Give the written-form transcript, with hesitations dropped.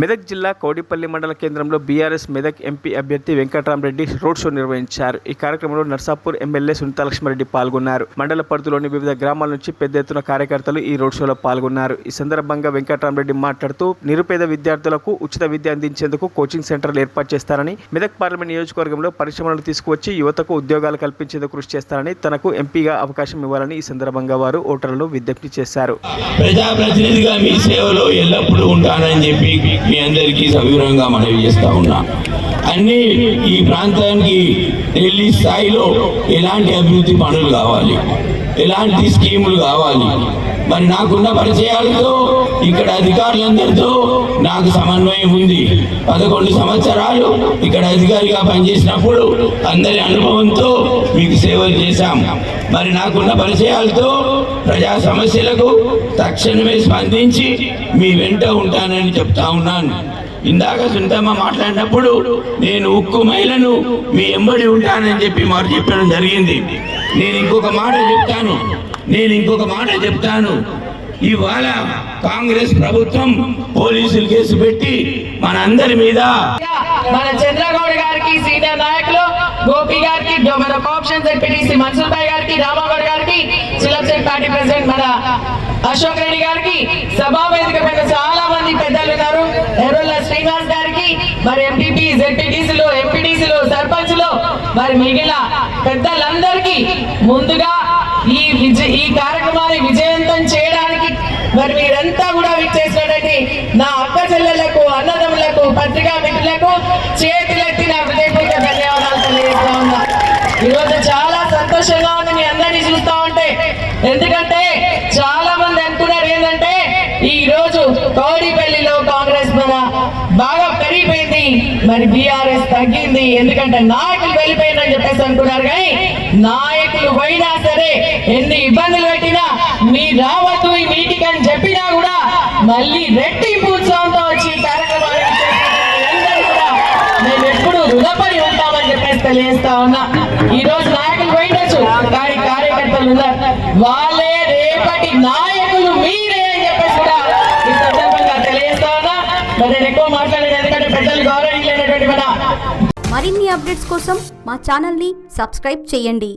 మెదక్ జిల్లా కౌడిపల్లి మండల కేంద్రంలో బీఆర్ఎస్ మెదక్ ఎంపీ అభ్యర్థి వెంకట్రామరెడ్డి రోడ్ షో నిర్వహించారు. ఈ కార్యక్రమంలో నర్సాపూర్ ఎమ్మెల్యే సునీతాలక్ష్మారెడ్డి పాల్గొన్నారు. మండల పరిధిలోని వివిధ గ్రామాల నుంచి పెద్ద ఎత్తున కార్యకర్తలు ఈ రోడ్ షోలో పాల్గొన్నారు. ఈ సందర్భంగా వెంకట్రామరెడ్డి మాట్లాడుతూ నిరుపేద విద్యార్థులకు ఉచిత విద్య అందించేందుకు కోచింగ్ సెంటర్లు ఏర్పాటు చేస్తారని, మెదక్ పార్లమెంట్ నియోజకవర్గంలో పరిశ్రమలు తీసుకువచ్చి యువతకు ఉద్యోగాలు కల్పించేందుకు కృషి చేస్తారని, తనకు ఎంపీగా అవకాశం ఇవ్వాలని ఈ సందర్భంగా వారు ఓటర్లను విజ్ఞప్తి చేశారు. ప్రజాప్రతినిధిగా మీ సేవలో ఎల్లప్పుడూ ఉంటానని చెప్పి మీ అందరికీ సవివరంగా మనవి చేస్తా ఉన్నా. అన్ని ఈ ప్రాంతానికి ఢిల్లీ స్థాయిలో ఎలాంటి అభివృద్ధి పనులు కావాలి, ఎలాంటి స్కీములు కావాలి, మరి నాకున్న పరిచయాలతో ఇక్కడ అధికారులందరితో నాకు సమన్వయం ఉంది. 11 సంవత్సరాలు ఇక్కడ అధికారిగా పనిచేసినప్పుడు అందరి అనుభవంతో మీకు సేవలు చేశాం. మరి నాకున్న పరిచయాలతో ప్రజా సమస్యలకు తక్షణమే స్పందించి మీ వెంట ఉంటానని చెప్తా ఉన్నాను. ఇందాక సునీతమ్మ మాట్లాడినప్పుడు నేను ఉక్కు మహిళను మీ ఎంబడి ఉంటానని చెప్పి మాకు చెప్పడం జరిగింది. నేను ఇంకొక మాట చెప్తాను. ఇవాళ కాంగ్రెస్ ప్రభుత్వం పోలీసులు కేసు పెట్టి మనందరి మీద, మన చంద్రగౌడ్ గారికి, సీనియర్ నాయకులు గోపి గారికి, మన కోఆప్షన్ జెడ్పీటీసీ మన్సూర్ భాయ్ గారికి, రామాగౌడ్ గారికి, సులభ్ పార్టీ ప్రెసిడెంట్ మన అశోక్ రెడ్డి గారికి, సభా వేదిక పైన చాలా మంది పెద్దలు ఉన్నారు. ఎర్రొల్ల శ్రీనివాస్ గారికి, మరి ఎంపీపీ, జెడ్పీటీసీలు, ఎంపీటీసీలు, సర్పంచ్లు, మరి మిగిలిన పెద్దలందరికీ ముందుగా ఈ కార్యక్రమాన్ని విజయవంతం చేయడానికి మరి మీరంతా కూడా విచ్చేసినటువంటి నా అక్క చెల్లెళ్లకు, అన్నదమ్ములకు, పత్రికా మిత్రులకు చేతులెత్తి నా హృదయపూర్వక ధన్యవాదాలు తెలియజేస్తా ఉన్నా. ఈరోజు చాలా సంతోషంగా ఉంది మీ అందరినీ చూస్తా ఉంటే. ఎందుకంటే చాలా మంది అనుకున్నారు ఏంటంటే ఈ రోజు కౌడిపల్లిలో కాంగ్రెస్ బాగా పెరిగిపోయింది, మరి బీఆర్ఎస్ తగ్గింది, ఎందుకంటే నాయకులు వెళ్ళిపోయిందని చెప్పేసి అనుకున్నారు. కానీ నాయకులు పోయినా సరే, ఎన్ని ఇబ్బందులు పెట్టినా, మీ రావద్దు ఈ మీటింగ్ అని చెప్పినా కూడా మళ్ళీ రెట్టింపు ఉత్సాహంతో వచ్చి కార్యక్రమాలు కూడా మేము ఎప్పుడు రుణపడి ఉంటామని చెప్పేసి తెలియజేస్తా ఉన్నా. ఈ రోజు నాయకులు పోయిండొచ్చు, కానీ కార్యకర్తలు ఉన్నారు. వాళ్ళే రేపటి నాయకులు మీరే అని చెప్పేసి కూడా ఈ సందర్భంగా తెలియజేస్తా ఉన్నా. మరి నేను ఎక్కువ మాట్లాడేది ఎందుకంటే పెద్దలు గౌరవించలేనటువంటి మన మరిన్ని అప్డేట్స్ కోసం మా ఛానల్ని సబ్స్క్రైబ్ చేయండి.